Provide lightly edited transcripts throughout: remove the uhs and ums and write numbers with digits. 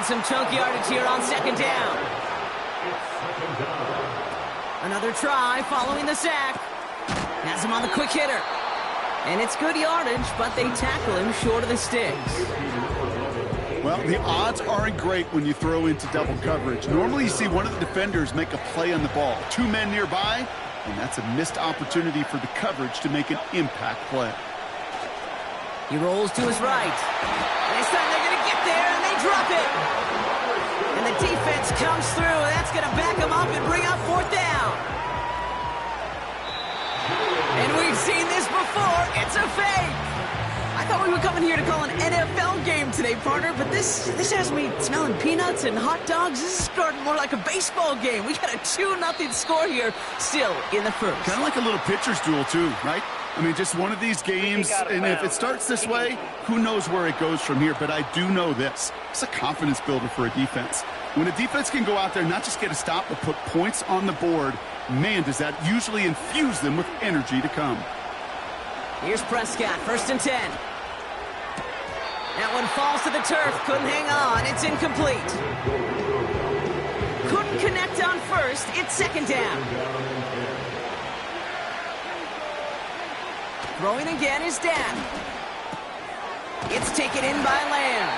some chunk yardage here on second down. Another try following the sack. Has him on the quick hitter. And it's good yardage, but they tackle him short of the sticks. Well, the odds aren't great when you throw into double coverage. Normally you see one of the defenders make a play on the ball. Two men nearby, and that's a missed opportunity for the coverage to make an impact play. He rolls to his right. And this time they're going to get there, and they drop it. And the defense comes through. That's going to back them up and bring up fourth down. And we've seen this before. It's a fake. I thought we were coming here to call an NFL game today, partner, but this has me smelling peanuts and hot dogs. This is starting more like a baseball game. We got a 2-0 score here, still in the first. Kind of like a little pitcher's duel, too, right? I mean, just one of these games, and if it starts this way, who knows where it goes from here, but I do know this. It's a confidence builder for a defense. When a defense can go out there and not just get a stop, but put points on the board, man, does that usually infuse them with energy to come. Here's Prescott, 1st and 10. That one falls to the turf, couldn't hang on, it's incomplete. Couldn't connect on first, it's second down. Throwing again is Dan. It's taken in by Lamb.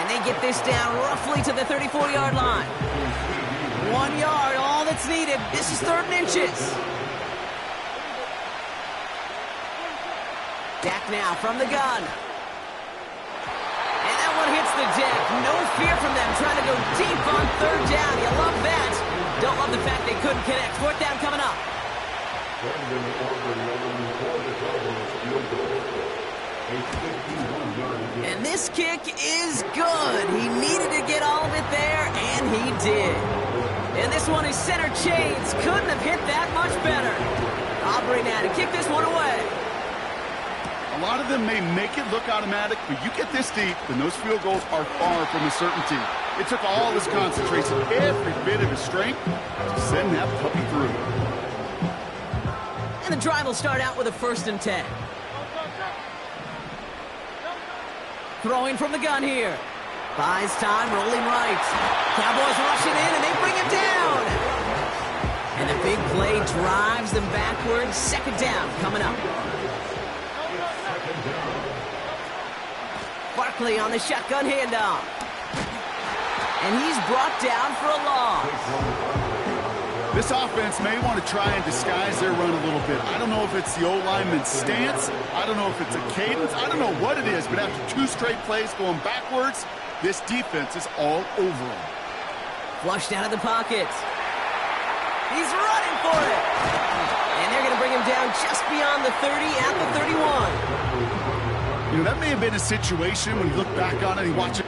And they get this down roughly to the 34-yard line. 1 yard, all that's needed. This is 3rd and inches. Dak now from the gun. And that one hits the deck. No fear from them trying to go deep on 3rd down. You love that. Don't love the fact they couldn't connect. 4th down coming up. And this kick is good. He needed to get all of it there, and he did. And this one is center chains. Couldn't have hit that much better. Aubrey now to kick this one away. A lot of them may make it look automatic, but you get this deep, and those field goals are far from a certainty. It took all his concentration, every bit of his strength, to send that puppy through. And the drive will start out with a 1st and 10. Throwing from the gun here. Buys time, rolling right. Cowboys rushing in, and they bring him down. And the big play drives them backwards. 2nd down coming up. Barkley on the shotgun handoff. And he's brought down for a loss. This offense may want to try and disguise their run a little bit. I don't know if it's the O-lineman's stance. I don't know if it's a cadence. I don't know what it is, but after 2 straight plays going backwards, this defense is all over him. Flushed out of the pocket. He's running for it. And they're going to bring him down just beyond the 30 at the 31. You know, that may have been a situation when you look back on it and you watch it.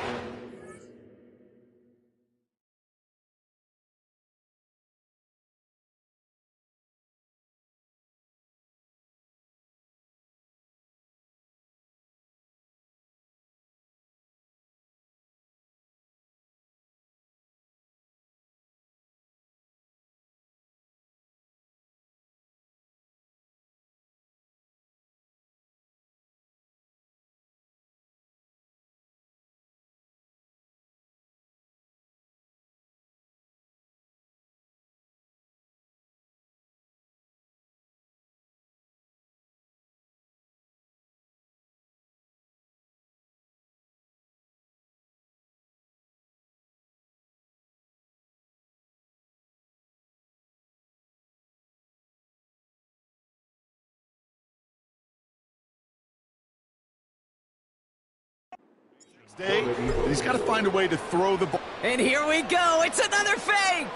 Day, he's got to find a way to throw the ball. And here we go. It's another fake.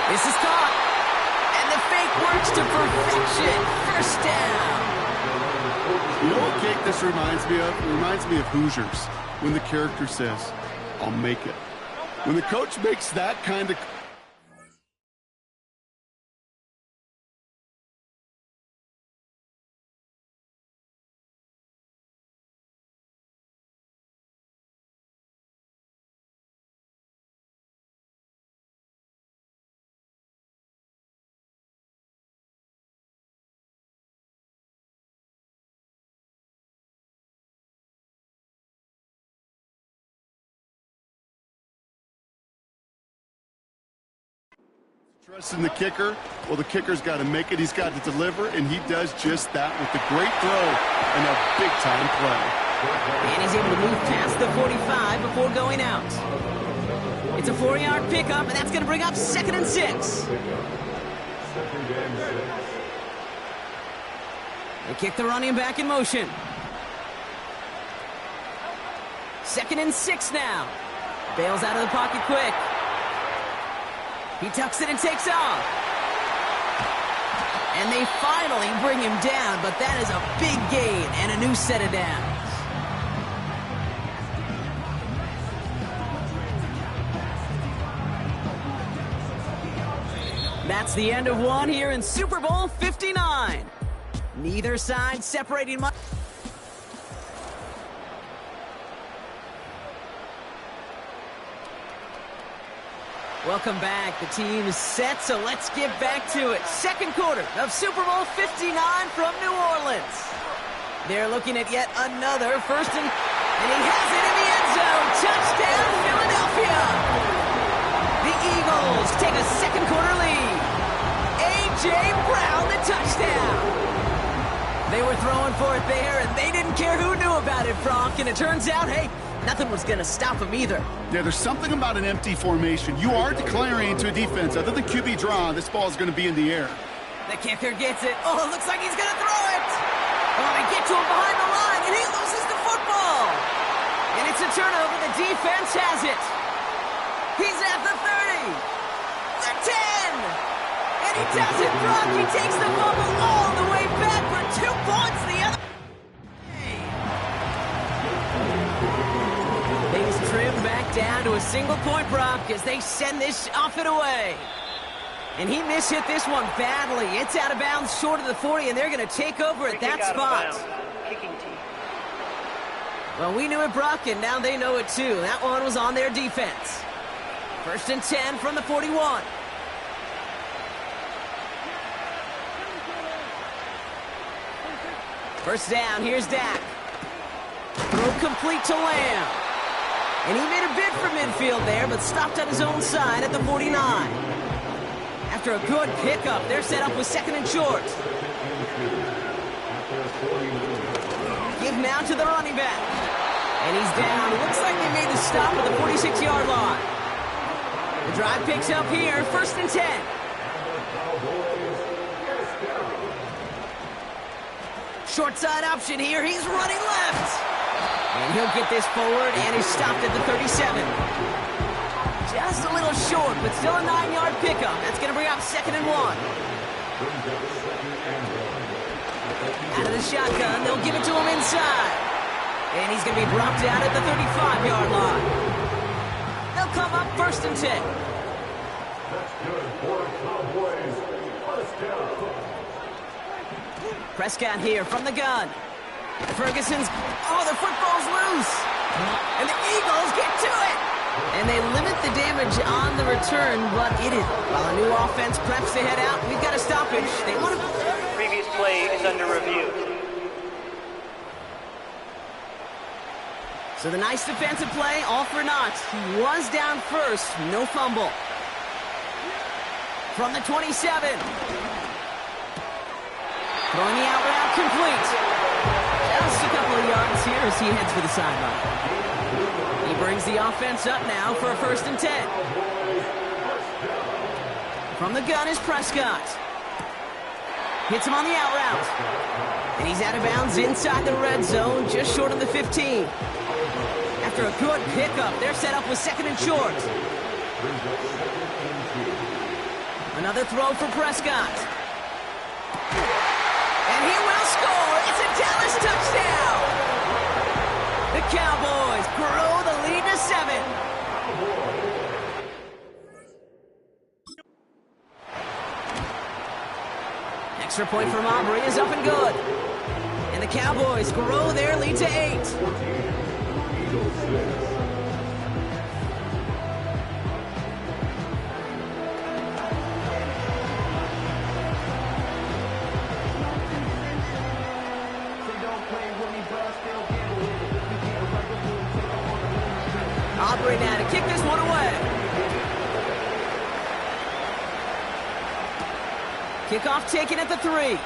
This is caught. And the fake works to perfection. 1st down. You know what cake this reminds me of? It reminds me of Hoosiers when the character says, "I'll make it." When the coach makes that kind of Trust in the kicker. Well, the kicker's got to make it. He's got to deliver, and he does just that with a great throw and a big-time play. And he's able to move past the 45 before going out. It's a 4-yard pickup, and that's going to bring up 2nd and 6. They kick the running back in motion. 2nd and 6 now. Bails out of the pocket quick. He tucks it and takes off. And they finally bring him down, but that is a big gain and a new set of downs. That's the end of one here in Super Bowl 59. Neither side separating much. Welcome back. The team is set, so let's get back to it. Second quarter of Super Bowl 59 from New Orleans. They're looking at yet another first and he has it in the end zone. Touchdown, Philadelphia. The Eagles take a second quarter lead. A.J. Brown, the touchdown. They were throwing for it there, and they didn't care who knew about it, Frank. And it turns out, hey, nothing was going to stop him either. Yeah, there's something about an empty formation. You are declaring to a defense, other than QB draw, this ball is going to be in the air. The kicker gets it. Oh, it looks like he's going to throw it. Oh, they get to him behind the line, and he loses the football. And it's a turnover. The defense has it. He's at the 30. The 10. And he does it, Brock. He takes the fumble all the way back for 2 points the other way. Things trim back down to a single point, Brock, as they send this off and away. And he mishit this one badly. It's out of bounds short of the 40, and they're going to take over at that spot. Kicking team. Well, we knew it, Brock, and now they know it too. That one was on their defense. 1st and 10 from the 41. First down, here's Dak. Throw complete to Lamb. And he made a bid for midfield there, but stopped on his own side at the 49. After a good pickup, they're set up with 2nd and short. Give now to the running back. And he's down. It looks like they made the stop at the 46-yard line. The drive picks up here, 1st and 10. Short side option here. He's running left. And he'll get this forward, and he's stopped at the 37. Just a little short, but still a 9-yard pickup. That's going to bring up 2nd and 1. Out of the shotgun, they'll give it to him inside. And he's going to be dropped out at the 35-yard line. They'll come up 1st and 10. That's good for the Cowboys. First down. Prescott here from the gun. Ferguson's, oh, the football's loose. And the Eagles get to it. And they limit the damage on the return, but it is. While a new offense preps to head out, we've got a stoppage. They want to... Previous play is under review. So the nice defensive play, all for naught. He was down first, no fumble. From the 27. Throwing the out route complete. Just a couple of yards here as he heads for the sideline. He brings the offense up now for a 1st and 10. From the gun is Prescott. Hits him on the out route. And he's out of bounds inside the red zone, just short of the 15. After a good pickup, they're set up with 2nd and short. Another throw for Prescott. And he will score. It's a Dallas touchdown. The Cowboys grow the lead to 7. Extra point from Aubrey is up and good. And the Cowboys grow their lead to 8. Aubrey now to kick this one away. Kickoff taken at the 3.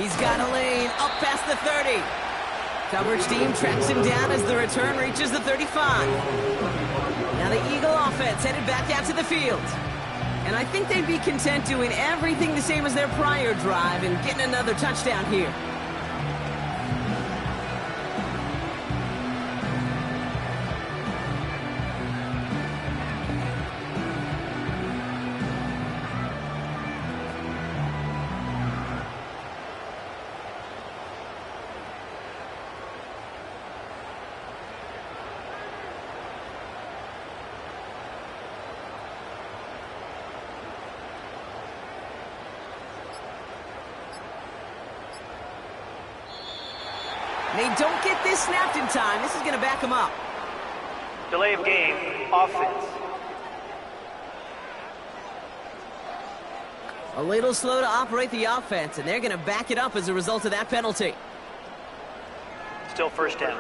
He's got a lane up past the 30. Coverage team tracks him down as the return reaches the 35. Now the Eagle offense headed back out to the field. And I think they'd be content doing everything the same as their prior drive and getting another touchdown here. They don't get this snapped in time. This is going to back them up. Delay of game, offense. A little slow to operate the offense, and they're going to back it up as a result of that penalty. Still first down.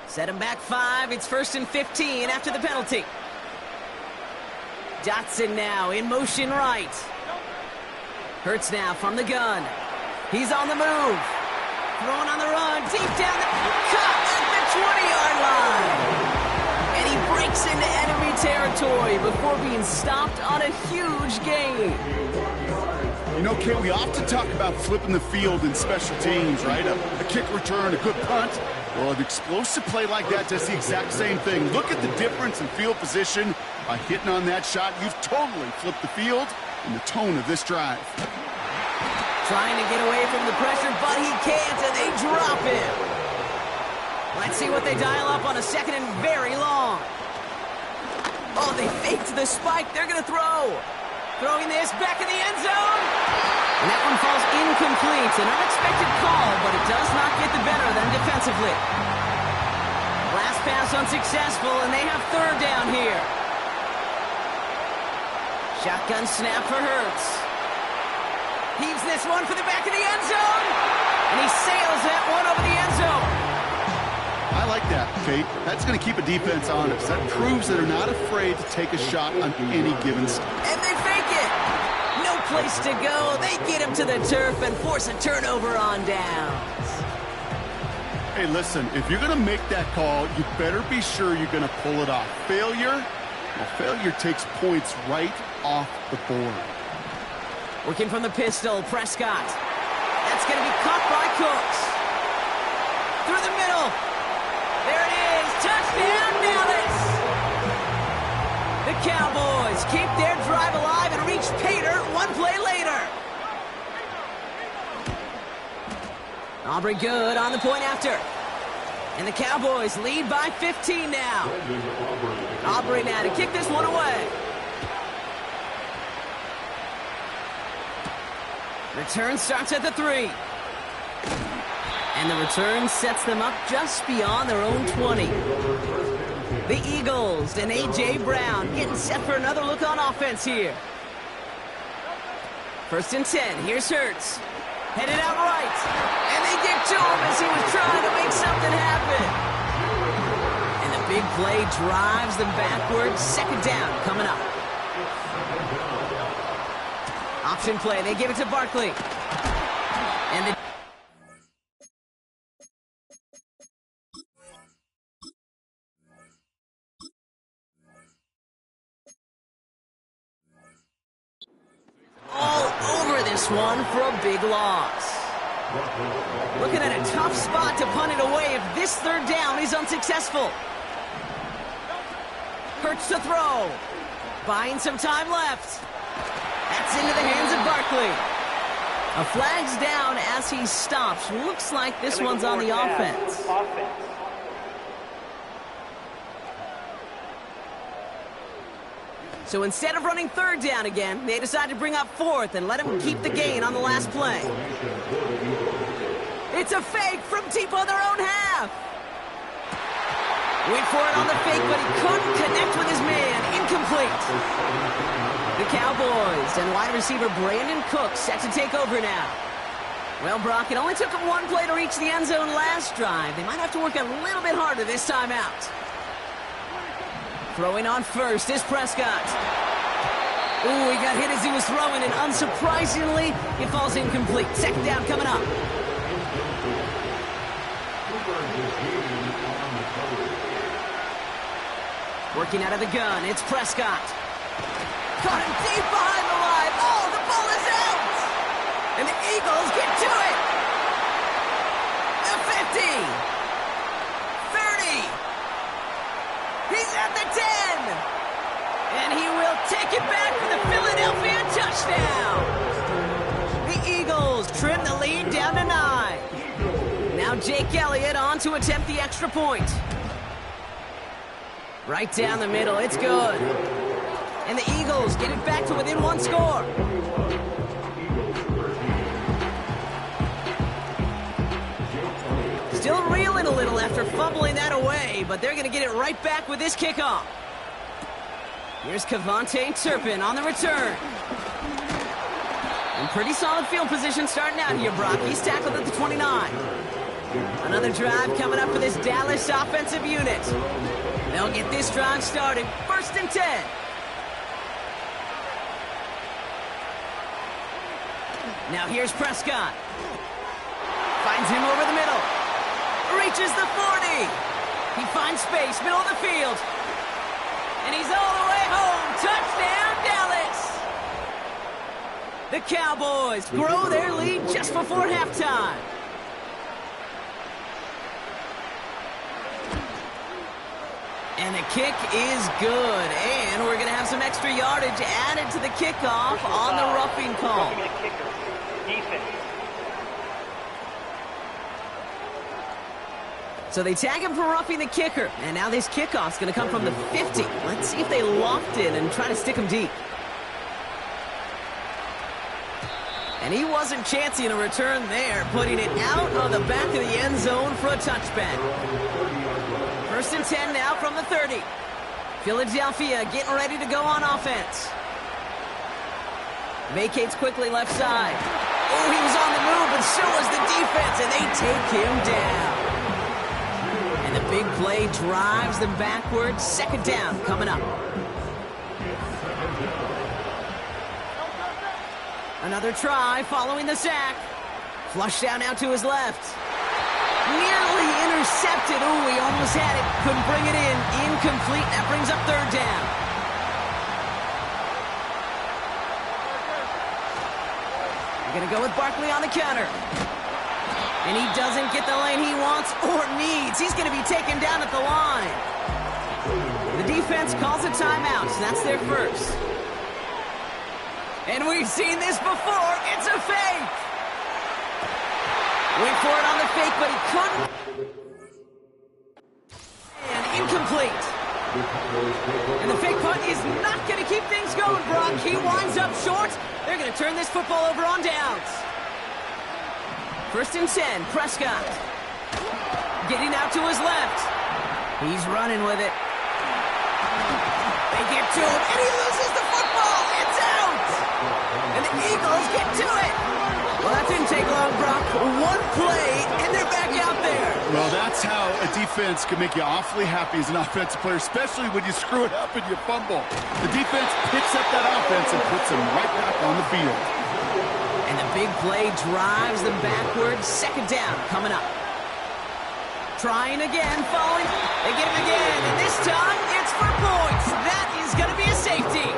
Set him back 5. It's 1st and 15 after the penalty. Dotson now in motion right. Hurts now from the gun. He's on the move. Throwing on the run. Deep down the cut at the 20-yard line. And he breaks into enemy territory before being stopped on a huge gain. You know, Kay, we often talk about flipping the field in special teams, right? A kick return, a good punt. Well, an explosive play like that does the exact same thing. Look at the difference in field position. By hitting on that shot, you've totally flipped the field and the tone of this drive. Trying to get away from the pressure, but he can't, and they drop him. Let's see what they dial up on a 2nd and very long. Oh, they faked the spike. They're going to throw. Throwing this back in the end zone. And that one falls incomplete. An unexpected call, but it does not get the better of them defensively. Last pass pass unsuccessful, and they have third down here. Shotgun snap for Hurts. Heaves this one for the back of the end zone, and he sails that one over the end zone. I like that, Kate. That's going to keep a defense honest. That proves that they're not afraid to take a shot on any given snap. And they fake it. No place to go. They get him to the turf and force a turnover on downs. Hey, listen, if you're going to make that call, you better be sure you're going to pull it off. Failure takes points right off the board. Working from the pistol, Prescott. That's going to be caught by Cooks. Through the middle. There it is. Touchdown, Dallas. The Cowboys keep their drive alive and reach pay dirt one play later. Aubrey good on the point after. And the Cowboys lead by 15 now. Aubrey now to kick this one away. Return starts at the 3. And the return sets them up just beyond their own 20. The Eagles and A.J. Brown getting set for another look on offense here. 1st and 10. Here's Hurts. Headed out right. And they get to him as he was trying to make something happen. And the big play drives them backwards. 2nd down coming up. Option play. They give it to Barkley. And the all over this one for a big loss. Looking at a tough spot to punt it away if this 3rd down is unsuccessful. Hurts to throw. Buying some time left. That's into the hands of Barkley. A flag's down as he stops. Looks like this one's on the offense. So instead of running 3rd down again, they decide to bring up 4th and let him keep the gain on the last play. It's a fake from deep on their own half. Went for it on the fake, but he couldn't connect with his man. Incomplete. The Cowboys and wide receiver Brandon Cook set to take over now. Well, Brock, it only took them one play to reach the end zone last drive. They might have to work a little bit harder this time out. Throwing on first is Prescott. Ooh, he got hit as he was throwing, and unsurprisingly, it falls incomplete. 2nd down coming up. Working out of the gun, it's Prescott. Caught him deep behind the line. Oh, the ball is out! And the Eagles get to it! The 50! 30! He's at the 10! And he will take it back for the Philadelphia touchdown! The Eagles trim the lead down to 9. Now Jake Elliott on to attempt the extra point. Right down the middle, it's good. And the Eagles get it back to within 1 score. Still reeling a little after fumbling that away, but they're going to get it right back with this kickoff. Here's Kevontae Turpin on the return. In pretty solid field position starting out here, Brock. He's tackled at the 29. Another drive coming up for this Dallas offensive unit. They'll get this drive started. 1st and 10. Now here's Prescott. Finds him over the middle. Reaches the 40. He finds space, middle of the field. And he's all the way home. Touchdown, Dallas! The Cowboys grow their lead just before halftime. And the kick is good. And we're going to have some extra yardage added to the kickoff on the roughing call. So they tag him for roughing the kicker. And now this kickoff's going to come from the 50. Let's see if they loft it and try to stick him deep. And he wasn't chancing a return there, putting it out of the back of the end zone for a touchback. First and 10 now from the 30. Philadelphia getting ready to go on offense. Vacates quickly left side. Oh, he was on the move, but so was the defense, and they take him down. And the big play drives them backwards. Second down coming up. Another try following the sack. Flush down now to his left. Nearly intercepted. Ooh, he almost had it. Couldn't bring it in. Incomplete. That brings up third down. We're going to go with Barkley on the counter. And he doesn't get the lane he wants or needs. He's going to be taken down at the line. The defense calls a timeout, so that's their first. And we've seen this before. It's a fake. Went for it on the fake, but he couldn't. And incomplete. And the fake punt is not going to keep things going, Brock. He winds up short. They're going to turn this football over on downs. First and 10, Prescott. Getting out to his left. He's running with it. They get to him, and he loses the football. It's out. And the Eagles get to it. Well, that didn't take long, Brock. One play, and they're back out there. Well, that's how a defense can make you awfully happy as an offensive player, especially when you screw it up and you fumble. The defense picks up that offense and puts them right back on the field. And the big play drives them backwards. Second down coming up. Trying again, falling. They get him again, and this time it's for points. That is going to be a safety.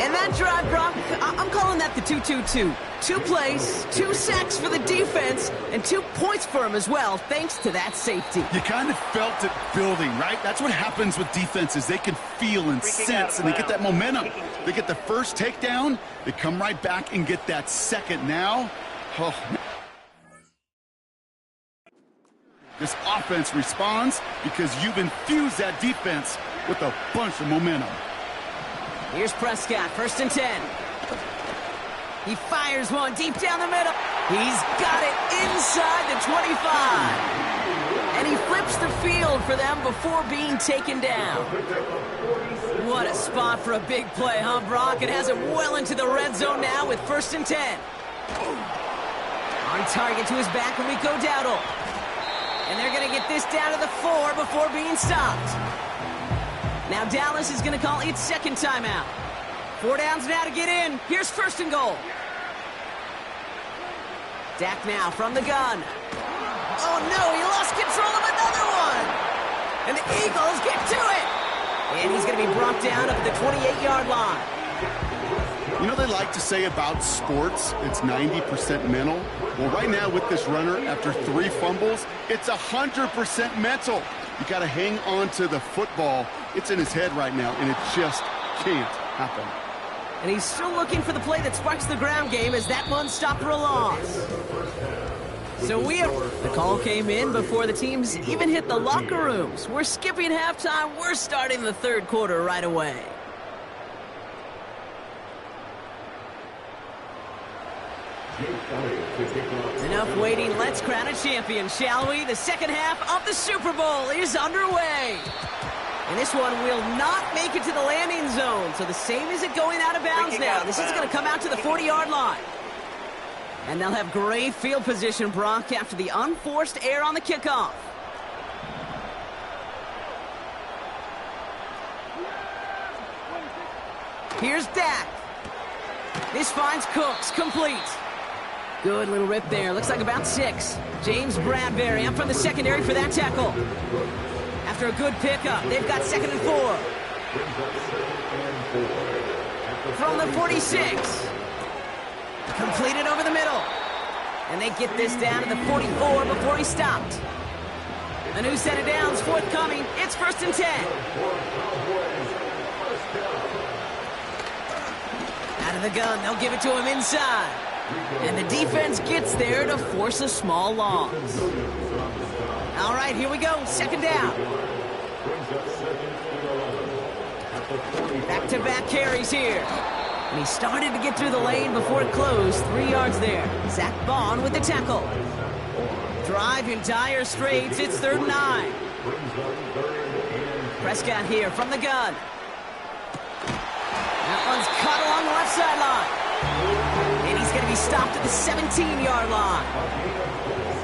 And that drive, Brock, I'm calling that the 2-2-2. 2 plays, 2 sacks for the defense, and 2 points for him as well, thanks to that safety. You kind of felt it building, right? That's what happens with defenses. They can feel and sense, and they get that momentum. They get the first takedown, they come right back and get that second now. Oh. This offense responds because you've infused that defense with a bunch of momentum. Here's Prescott, first and 10. He fires one deep down the middle. He's got it inside the 25. And he flips the field for them before being taken down. What a spot for a big play, huh, Brock? It has it well into the red zone now with first and 10. On target to his back, Rico Dowdle. And they're going to get this down to the 4 before being stopped. Now Dallas is going to call its second timeout. 4 downs now to get in. Here's first and goal. Dak now from the gun. Oh no, he lost control of another one. And the Eagles get to it. And he's going to be brought down up at the 28-yard line. You know, they like to say about sports, it's 90% mental. Well, right now with this runner, after 3 fumbles, it's 100% mental. You got to hang on to the football. It's in his head right now, and it just can't happen. And he's still looking for the play that sparks the ground game as that one stopped for a loss. So the call came in before the teams even hit the locker rooms. We're skipping halftime. We're starting the third quarter right away. Enough waiting. Let's crown a champion, shall we? The second half of the Super Bowl is underway. And this one will not make it to the landing zone. So the same as it going out of bounds now. This is going to come out to the 40-yard line. And they'll have great field position, Brock, after the unforced error on the kickoff. Here's Dak. This finds Cooks, complete. Good little rip there. Looks like about 6. James Bradbury up from the secondary for that tackle. After a good pickup, they've got 2nd and 4. From the 46. Completed over the middle. And they get this down to the 44 before he stopped. A new set of downs forthcoming. It's first and 10. Out of the gun, they'll give it to him inside. And the defense gets there to force a small loss. All right, here we go. 2nd down. Back-to-back carries here. And he started to get through the lane before it closed. 3 yards there. Zach Bond with the tackle. drive in dire straits. It's 3rd and 9. Prescott here from the gun. That one's caught along the left sideline. And he's going to be stopped at the 17-yard line.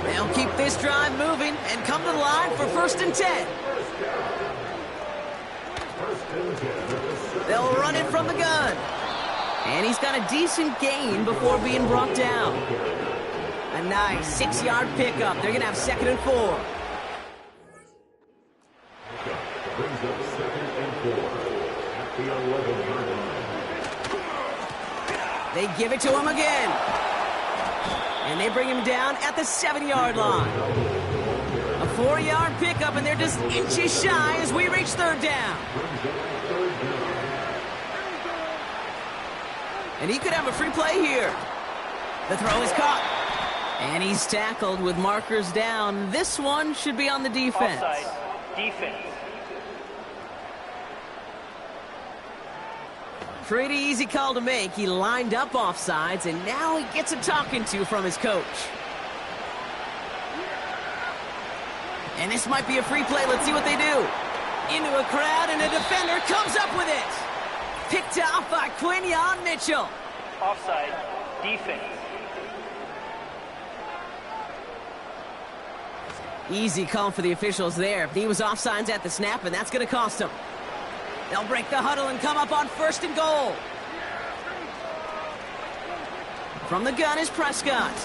They'll keep this drive moving and come to the line for 1st and 10. They'll run it from the gun. And he's got a decent gain before being brought down. A nice 6-yard pickup. They're going to have 2nd and 4. Brings up 2nd and 4 at the 11-yard line. They give it to him again. And they bring him down at the 7-yard line. A 4-yard pickup, and they're just inches shy as we reach 3rd down. And he could have a free play here. The throw is caught. And he's tackled with markers down. This one should be on the defense. Offside. Defense. Pretty easy call to make. He lined up offsides, and now he gets a talking to from his coach. And this might be a free play. Let's see what they do. Into a crowd, and a defender comes up with it. Picked off by Quinyon Mitchell. Offside. Defense. Easy call for the officials there. He was offsides at the snap, and that's going to cost him. They'll break the huddle and come up on 1st and goal. From the gun is Prescott.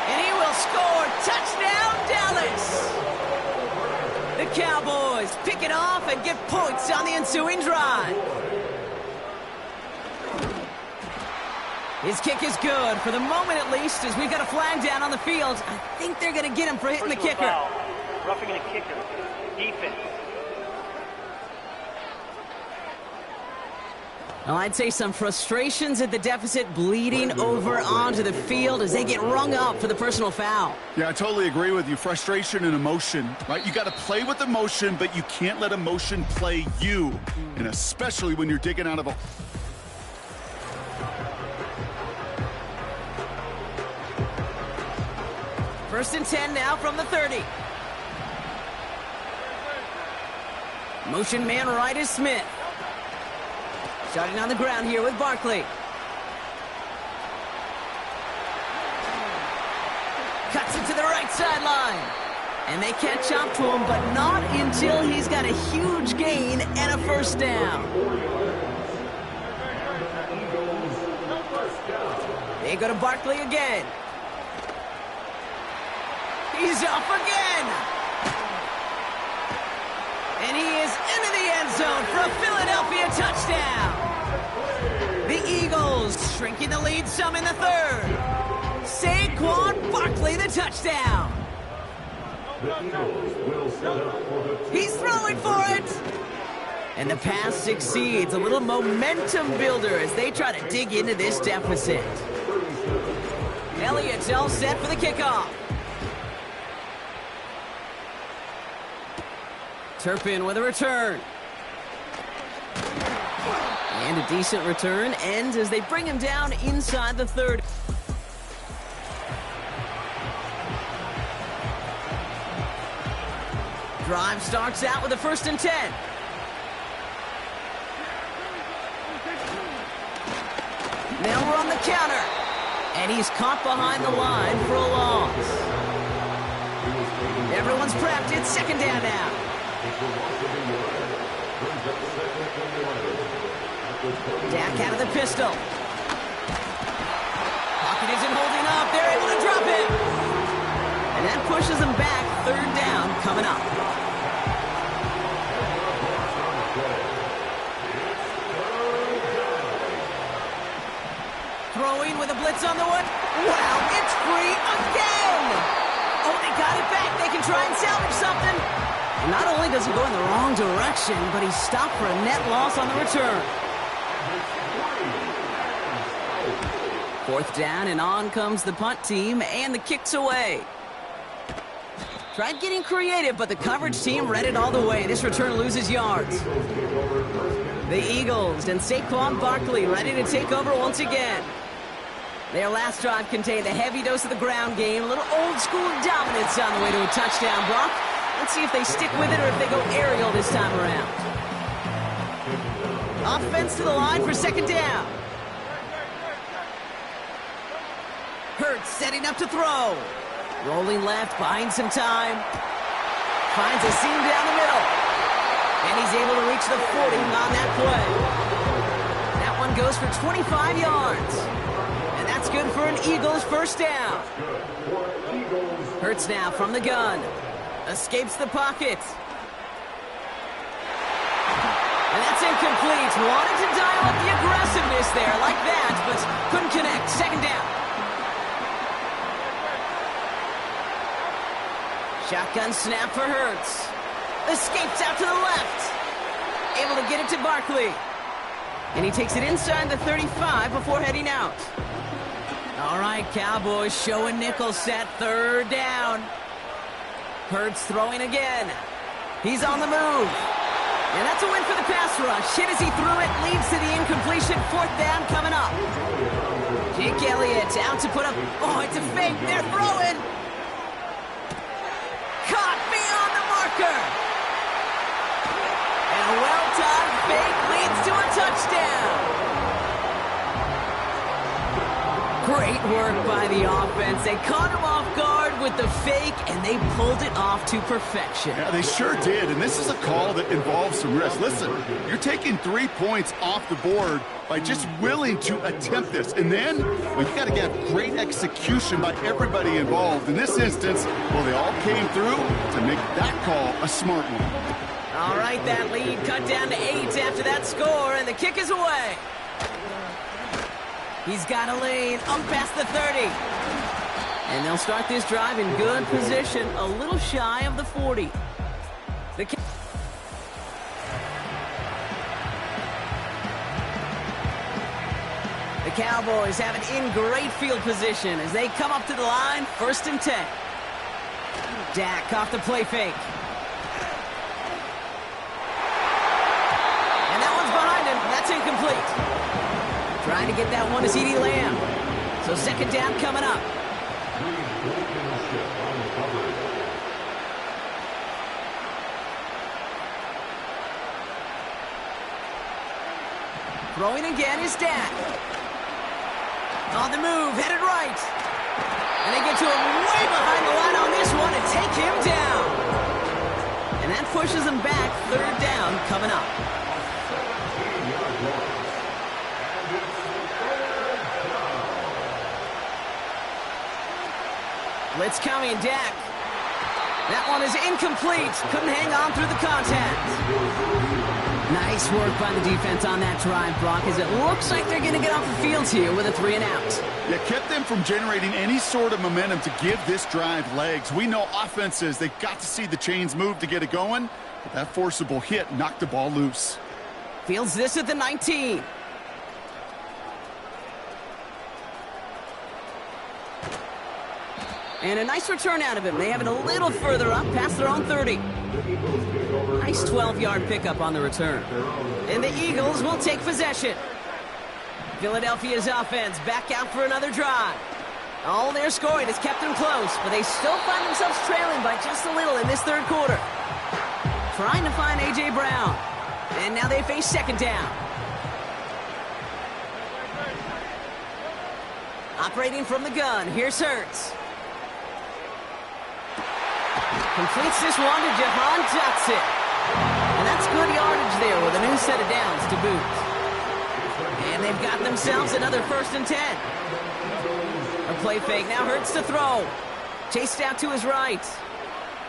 And he will score. Touchdown, Dallas! The Cowboys pick it off and get points on the ensuing drive. His kick is good, for the moment at least, as we've got a flag down on the field. I think they're going to get him for hitting the kicker. Foul. Roughing the kicker. Defense. Well, I'd say some frustrations at the deficit bleeding over onto the field as they get rung up for the personal foul. Yeah, I totally agree with you. Frustration and emotion, right? You got to play with emotion, but you can't let emotion play you, and especially when you're digging out of a... First and 10 now from the 30. Motion man right is Smith. Starting on the ground here with Barkley. Cuts it to the right sideline. And they catch up to him, but not until he's got a huge gain and a 1st down. They go to Barkley again. He's off again. And he is into the end zone for a Philadelphia touchdown. The Eagles shrinking the lead some in the 3rd. Saquon Barkley, the touchdown. He's throwing for it. And the pass succeeds. A little momentum builder as they try to dig into this deficit. Elliott's all set for the kickoff. Turpin with a return. And a decent return ends as they bring him down inside the 30. Drive starts out with a 1st and 10. Now we're on the counter. And he's caught behind the line for a loss. Everyone's prepped. It's 2nd down now. Dak out of the pistol. Pocket isn't holding up. They're able to drop it. And that pushes them back. 3rd down coming up. Throwing with a blitz on the way. Wow, it's free again. Oh, they got it back. They can try and salvage something. And not only does he go in the wrong direction, but he's stopped for a net loss on the return. 4th down, and on comes the punt team, and the kick's away. Tried getting creative, but the coverage team read it all the way. This return loses yards. The Eagles and Saquon Barkley ready to take over once again. Their last drive contained a heavy dose of the ground game, a little old-school dominance on the way to a touchdown block. Let's see if they stick with it or if they go aerial this time around. Offense to the line for second down. Hurts setting up to throw. Rolling left, buying some time. Finds a seam down the middle. And he's able to reach the 40 on that play. That one goes for 25 yards. And that's good for an Eagles first down. Hurts now from the gun. Escapes the pocket. And that's incomplete. Wanted to dial up the aggressiveness there like that, but couldn't connect. Second down. Shotgun snap for Hurts. Escapes out to the left. Able to get it to Barkley. And he takes it inside the 35 before heading out. All right, Cowboys showing nickel set, third down. Hurts throwing again. He's on the move. And that's a win for the pass rush. Hit as he threw it, leads to the incompletion. Fourth down coming up. Jake Elliott out to put up. Oh, it's a fake. They're throwing. Caught beyond the marker. And a well-timed fake leads to a touchdown. Great work by the offense. They caught him off guard with the fake, and they pulled it off to perfection. Yeah, they sure did, and this is a call that involves some risk. Listen, you're taking 3 points off the board by just willing to attempt this. And then, well, you got to get great execution by everybody involved. In this instance, well, they all came through to make that call a smart one. All right, that lead cut down to 8 after that score, and the kick is away. He's got a lane up past the 30. And they'll start this drive in good position, a little shy of the 40. The Cowboys have it in great field position as they come up to the line, 1st and 10. Dak off the play fake. And that one's behind him. That's incomplete. Trying to get that one to CeeDee Lamb. So second down coming up. Throwing again is Dak. On the move, headed right. And they get to him way behind the line on this one and take him down. And that pushes them back, third down coming up. Blitz coming, Dak. That one is incomplete. Couldn't hang on through the contact. Nice work by the defense on that drive, Brock, as it looks like they're going to get off the field here with a 3 and out. Yeah, kept them from generating any sort of momentum to give this drive legs. We know offenses, they've got to see the chains move to get it going, but that forcible hit knocked the ball loose. Fields this at the 19. And a nice return out of him. They have it a little further up, past their own 30. Nice 12-yard pickup on the return. And the Eagles will take possession. Philadelphia's offense back out for another drive. All their scoring has kept them close, but they still find themselves trailing by just a little in this third quarter. Trying to find A.J. Brown. And now they face second down. Operating from the gun, here's Hurts. Completes this one to Jahan Dotson. And that's good yardage there with a new set of downs to boot. And they've got themselves another 1st and 10. A play fake, now Hurts to throw. Chased out to his right.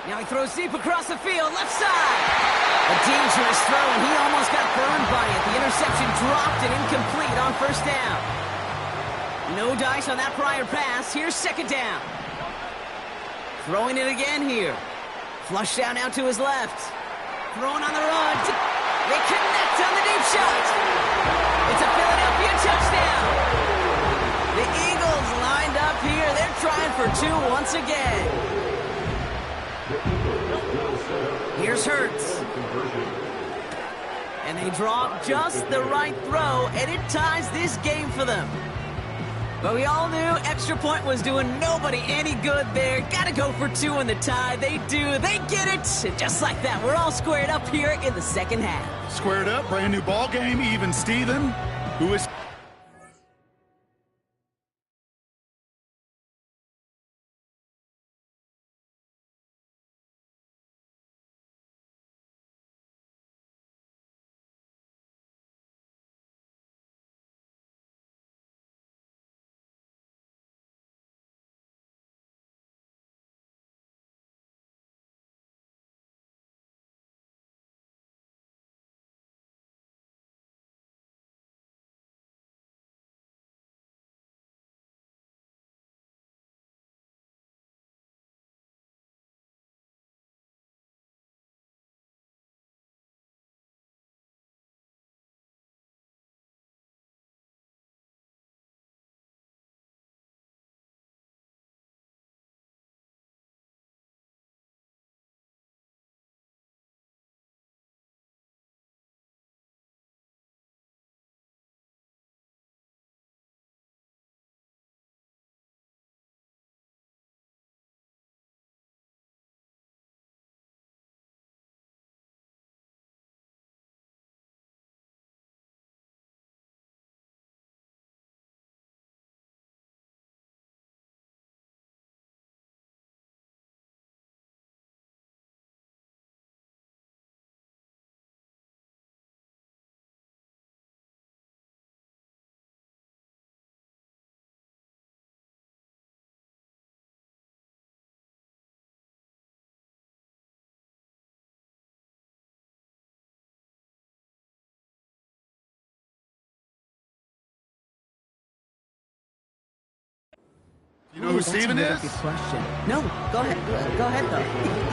Now he throws deep across the field, left side. A dangerous throw, and he almost got burned by it. The interception dropped and incomplete on 1st down. No dice on that prior pass. Here's second down. Throwing it again here. Flush down out to his left. Throwing on the run. They connect on the deep shot. It's a Philadelphia touchdown. The Eagles lined up here. They're trying for 2 once again. Here's Hurts. And they draw just the right throw, and it ties this game for them. But we all knew extra point was doing nobody any good there. Gotta go for two in the tie. They do. They get it. And just like that, we're all squared up here in the second half. Squared up, brand new ball game, even Steven, who is... You know who Steven is? No, go ahead. Go ahead, though.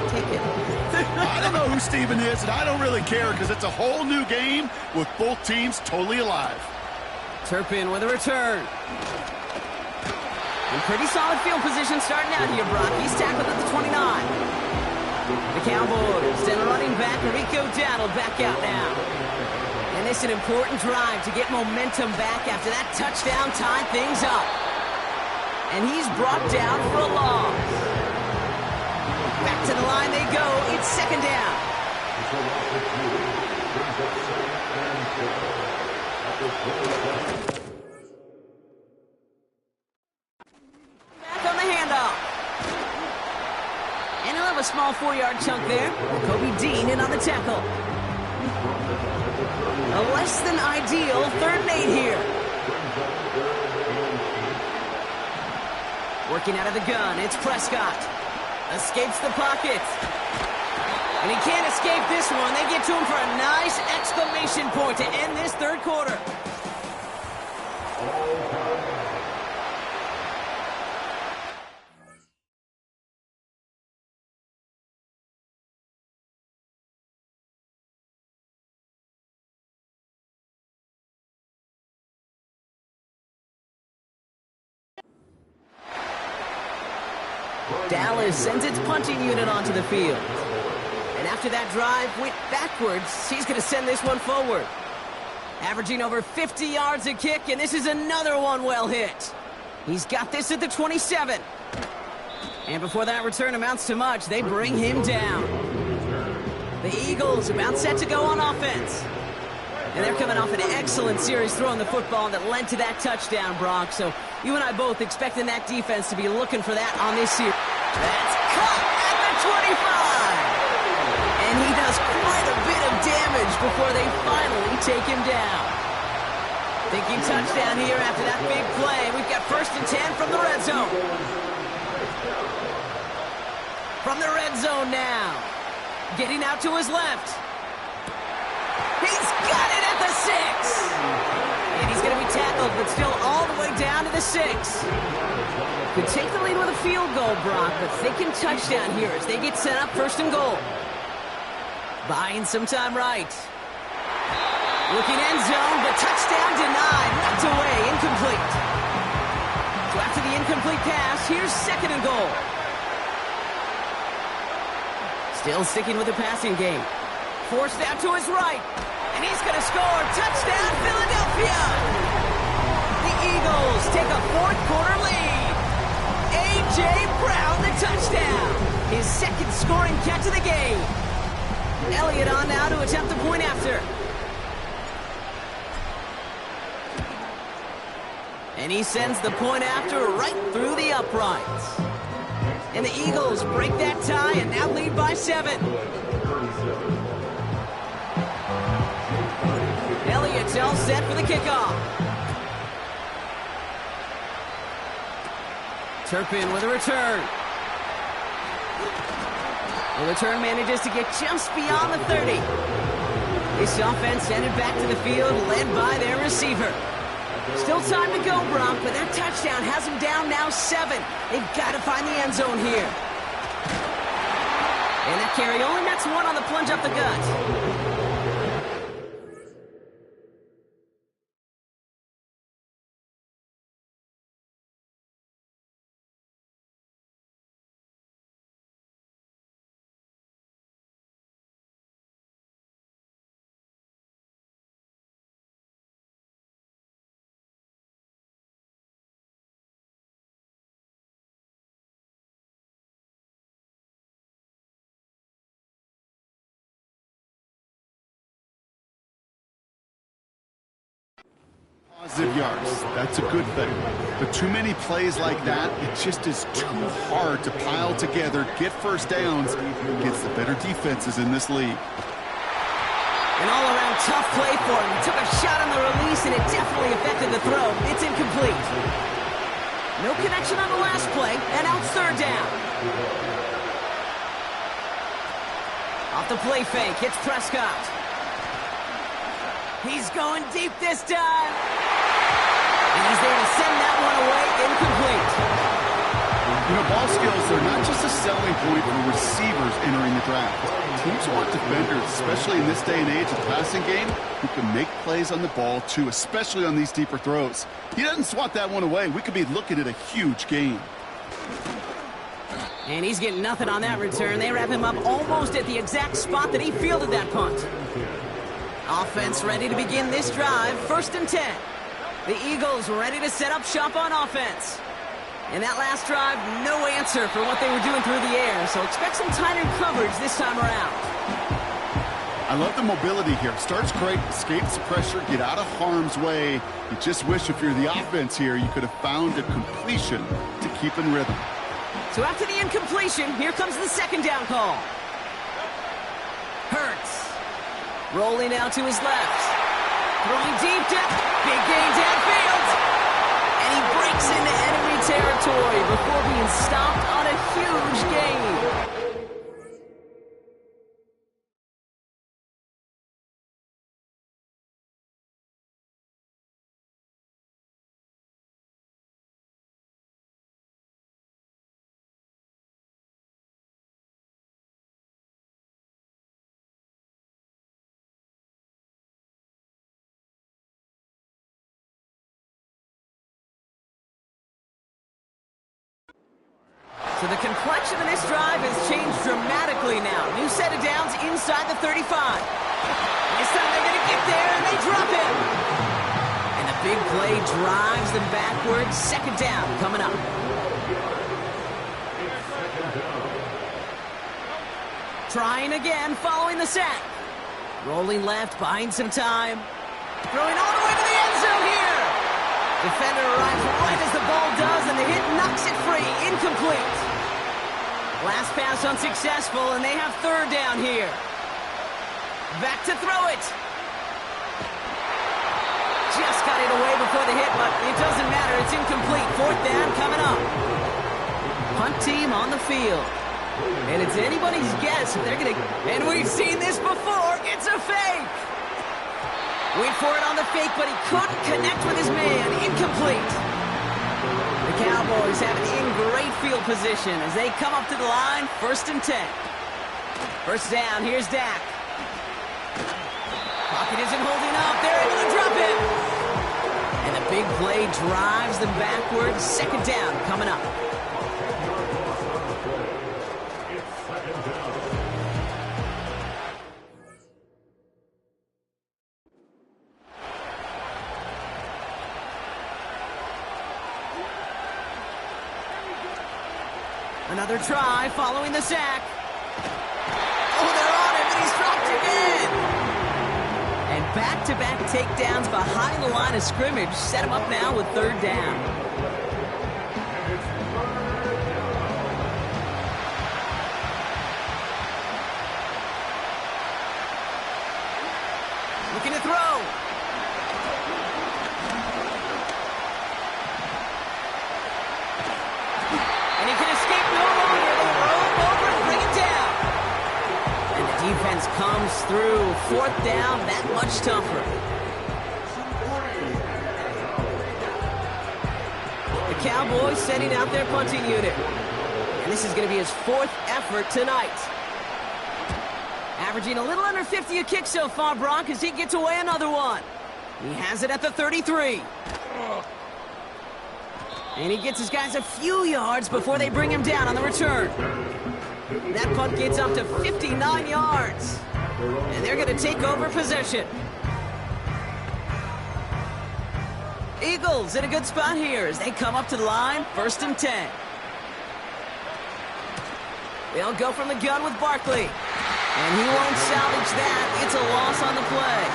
Take it. I don't know who Steven is, and I don't really care because it's a whole new game with both teams totally alive. Turpin with a return. In pretty solid field position starting out here, Brock. He's tackled at the 29. The Cowboys, then running back, Rico Dowdle back out now. And it's an important drive to get momentum back after that touchdown tied things up. And he's brought down for a loss. Back to the line they go. It's second down. Back on the handoff. And he'll have a small 4-yard chunk there. Kobe Dean in on the tackle. A less than ideal 3rd and 8 here. Working out of the gun, it's Prescott. Escapes the pocket. And he can't escape this one. They get to him for a nice exclamation point to end this 3rd quarter. Dallas sends its punting unit onto the field. And after that drive went backwards, he's going to send this one forward. Averaging over 50 yards a kick, and this is another one well hit. He's got this at the 27. And before that return amounts to much, they bring him down. The Eagles about set to go on offense. And they're coming off an excellent series throwing the football that led to that touchdown, Brock. So you and I both expecting that defense to be looking for that on this series. That's caught at the 25. And he does quite a bit of damage before they finally take him down. Thinking touchdown here after that big play. We've got 1st and 10 from the red zone. From the red zone now. Getting out to his left. He's got it at the 6. And he's going to be tackled, but still all the way down to the 6. Could take the lead with a field goal, Brock, but thinking touchdown here as they get set up 1st and goal. Buying some time right. Looking end zone, but touchdown denied. Knocked away, incomplete. So after the incomplete pass, here's 2nd and goal. Still sticking with the passing game. Forced out to his right. And he's going to score. Touchdown, Philadelphia! The Eagles take a fourth-quarter lead. A.J. Brown, the touchdown. His second scoring catch of the game. Elliott on now to attempt the point after. And he sends the point after right through the uprights. And the Eagles break that tie and now lead by 7. Elliott's all set for the kickoff. Turpin with a return. The return manages to get just beyond the 30. This offense sent it back to the field, led by their receiver. Still time to go, Brock, but that touchdown has them down now 7. They've got to find the end zone here. And that carry only nets 1 on the plunge up the gut. Positive yards, that's a good thing. But too many plays like that, it just is too hard to pile together, get first downs against the better defenses in this league. An all-around tough play for him. He took a shot on the release, and it definitely affected the throw. It's incomplete. No connection on the last play, and out third down. Off the play fake, hits Prescott. He's going deep this time. And he's there to send that one away, incomplete. You know, ball skills are not just a selling point for receivers entering the draft. Teams want defenders, especially in this day and age of the passing game, who can make plays on the ball, too, especially on these deeper throws. He doesn't swat that one away. We could be looking at a huge game. And he's getting nothing on that return. They wrap him up almost at the exact spot that he fielded that punt. Offense ready to begin this drive, 1st and 10. The Eagles ready to set up shop on offense. And that last drive, no answer for what they were doing through the air, so expect some tighter coverage this time around. I love the mobility here. Starts great, escapes the pressure, get out of harm's way. You just wish if you're the offense here, you could have found a completion to keep in rhythm. So after the incompletion, here comes the 2nd down call. Hurts. Rolling out to his left. Throwing deep down. Big gain downfield. And he breaks into enemy territory before being stopped on a huge gain. So the complexion of this drive has changed dramatically now. New set of downs inside the 35. This time they're going to get there, and they drop him. And the big play drives them backwards. 2nd down coming up. Trying again following the sack. Rolling left, buying some time. Throwing all the way to the end zone here. Defender arrives right as the ball does, and the hit knocks it free. Incomplete. Last pass unsuccessful, and they have 3rd down here. Back to throw it. Just got it away before the hit, but it doesn't matter. It's incomplete. 4th down coming up. Punt team on the field. And it's anybody's guess if they're going to... And we've seen this before. It's a fake. Wait for it on the fake, but he couldn't connect with his man. Incomplete. The Cowboys have it in great field position as they come up to the line, 1st and 10. 1st down, here's Dak. Pocket isn't holding up. They're able to drop it. And the big play drives them backwards. 2nd down coming up. Another try following the sack. Oh, they're on him, and he's dropped again. And back-to-back takedowns behind the line of scrimmage set him up now with third down. Looking to throw. And he can escape no longer. They roll him over and bring him down. And the defense comes through. Fourth down, that much tougher. The Cowboys sending out their punting unit. And this is going to be his fourth effort tonight. Averaging a little under 50 a kick so far, Brock, as he gets away another one. He has it at the 33. And he gets his guys a few yards before they bring him down on the return. That punt gets up to 59 yards. And they're going to take over possession. Eagles in a good spot here as they come up to the line, 1st and 10. They'll go from the gun with Barkley. And he won't salvage that. It's a loss on the play.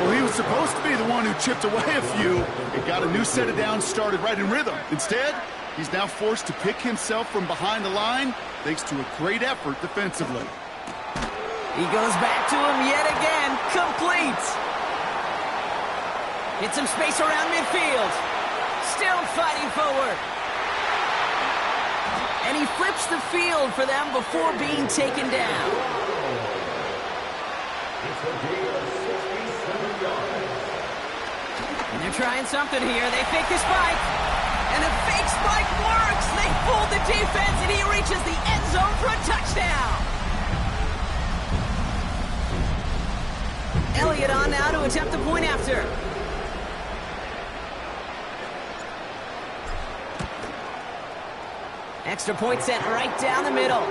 Well, he was supposed to be the one who chipped away a few and got a new set of downs started right in rhythm. Instead, he's now forced to pick himself from behind the line thanks to a great effort defensively. He goes back to him yet again. Complete. Hits some space around midfield. Still fighting forward. And he flips the field for them before being taken down. And they're trying something here. They fake the spike. And the fake spike works. They fool the defense, and he reaches the end zone for a touchdown. Elliott on now to attempt the point after. Extra point sent right down the middle.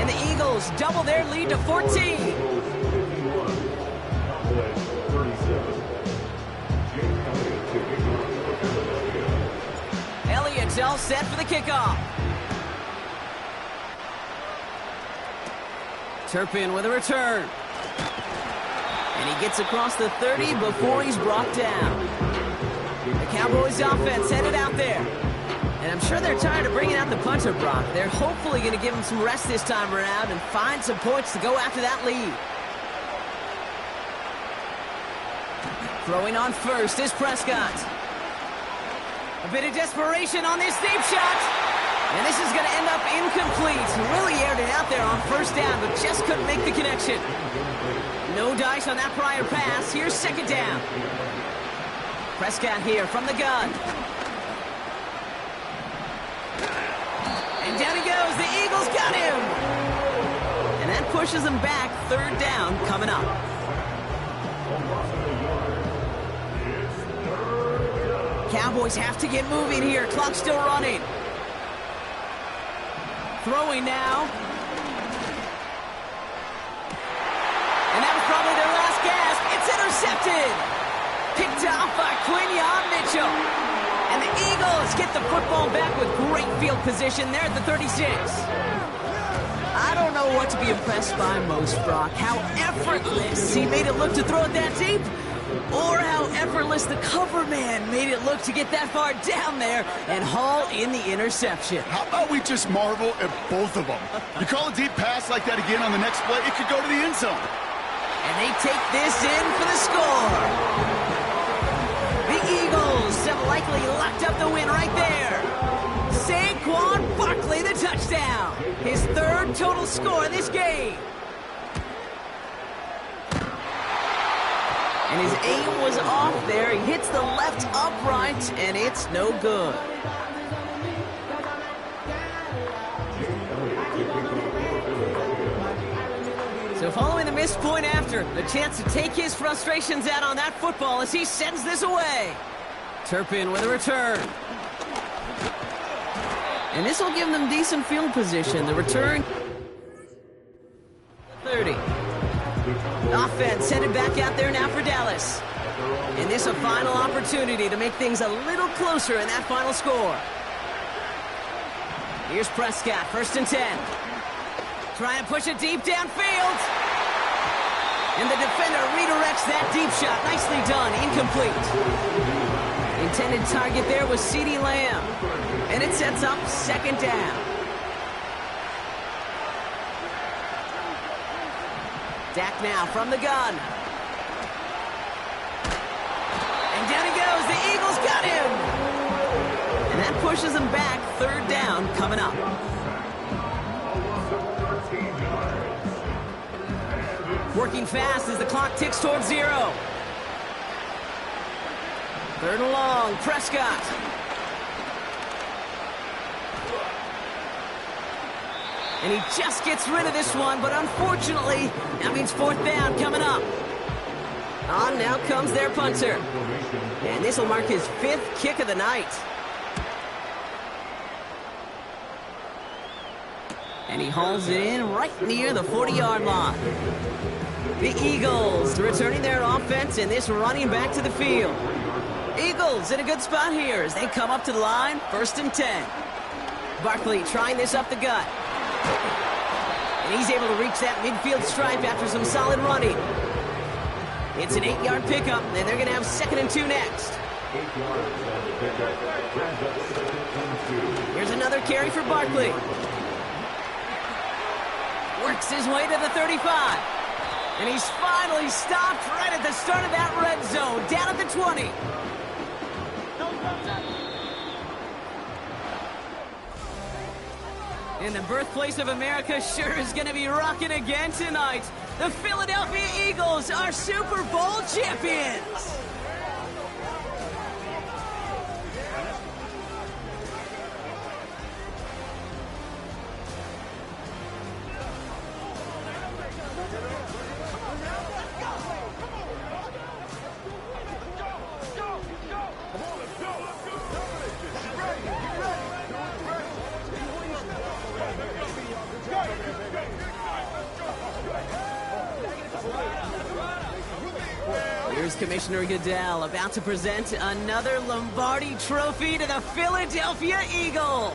And the Eagles double their lead to 14. Elliott's all set for the kickoff. Turpin with a return. And he gets across the 30 before he's brought down. The Cowboys offense headed out there. And I'm sure they're tired of bringing out the punter, Brock. They're hopefully going to give him some rest this time around and find some points to go after that lead. Throwing on first is Prescott. A bit of desperation on this deep shot. And this is going to end up incomplete. He really aired it out there on 1st down, but just couldn't make the connection. No dice on that prior pass. Here's 2nd down. Prescott here from the gun. And down he goes. The Eagles got him. And that pushes them back. 3rd down coming up. Cowboys have to get moving here. Clock still running. Throwing now. And that was probably their last gasp. It's intercepted. Picked off by Quinyon Mitchell. And the Eagles get the football back with great field position there at the 36. I don't know what to be impressed by most, Brock. How effortless he made it look to throw it that deep, or how effortless the cover man made it look to get that far down there and haul in the interception. How about we just marvel at both of them? You call a deep pass like that again on the next play, it could go to the end zone. And they take this in for the score. The Eagles have likely locked up the win right there. Saquon Barkley, the touchdown. His 3rd total score in this game. And his aim was off there. He hits the left upright, and it's no good. So following the missed point after, a chance to take his frustrations out on that football as he sends this away. Turpin with a return. And this will give them decent field position. The return, 30. Offense headed back out there now for Dallas. And this a final opportunity to make things a little closer in that final score. Here's Prescott, 1st and 10. Trying to push it deep downfield. And the defender redirects that deep shot. Nicely done, incomplete. Intended target there was CeeDee Lamb. And it sets up 2nd down. Dak now from the gun. And down he goes. The Eagles got him. And that pushes them back. 3rd down coming up. Working fast as the clock ticks towards 0. 3rd and long. Prescott. And he just gets rid of this one, but unfortunately, that means 4th down coming up. On now comes their punter. And this will mark his 5th kick of the night. And he hauls it in right near the 40-yard line. The Eagles returning their offense and this running back to the field. Eagles in a good spot here as they come up to the line, 1st and 10. Barkley trying this up the gut. And he's able to reach that midfield stripe after some solid running. It's an 8-yard pickup, and they're going to have 2nd and 2 next. Here's another carry for Barkley. Works his way to the 35. And he's finally stopped right at the start of that red zone, down at the 20. And the birthplace of America sure is going to be rocking again tonight. The Philadelphia Eagles are Super Bowl champions. Here's Commissioner Goodell about to present another Lombardi Trophy to the Philadelphia Eagles.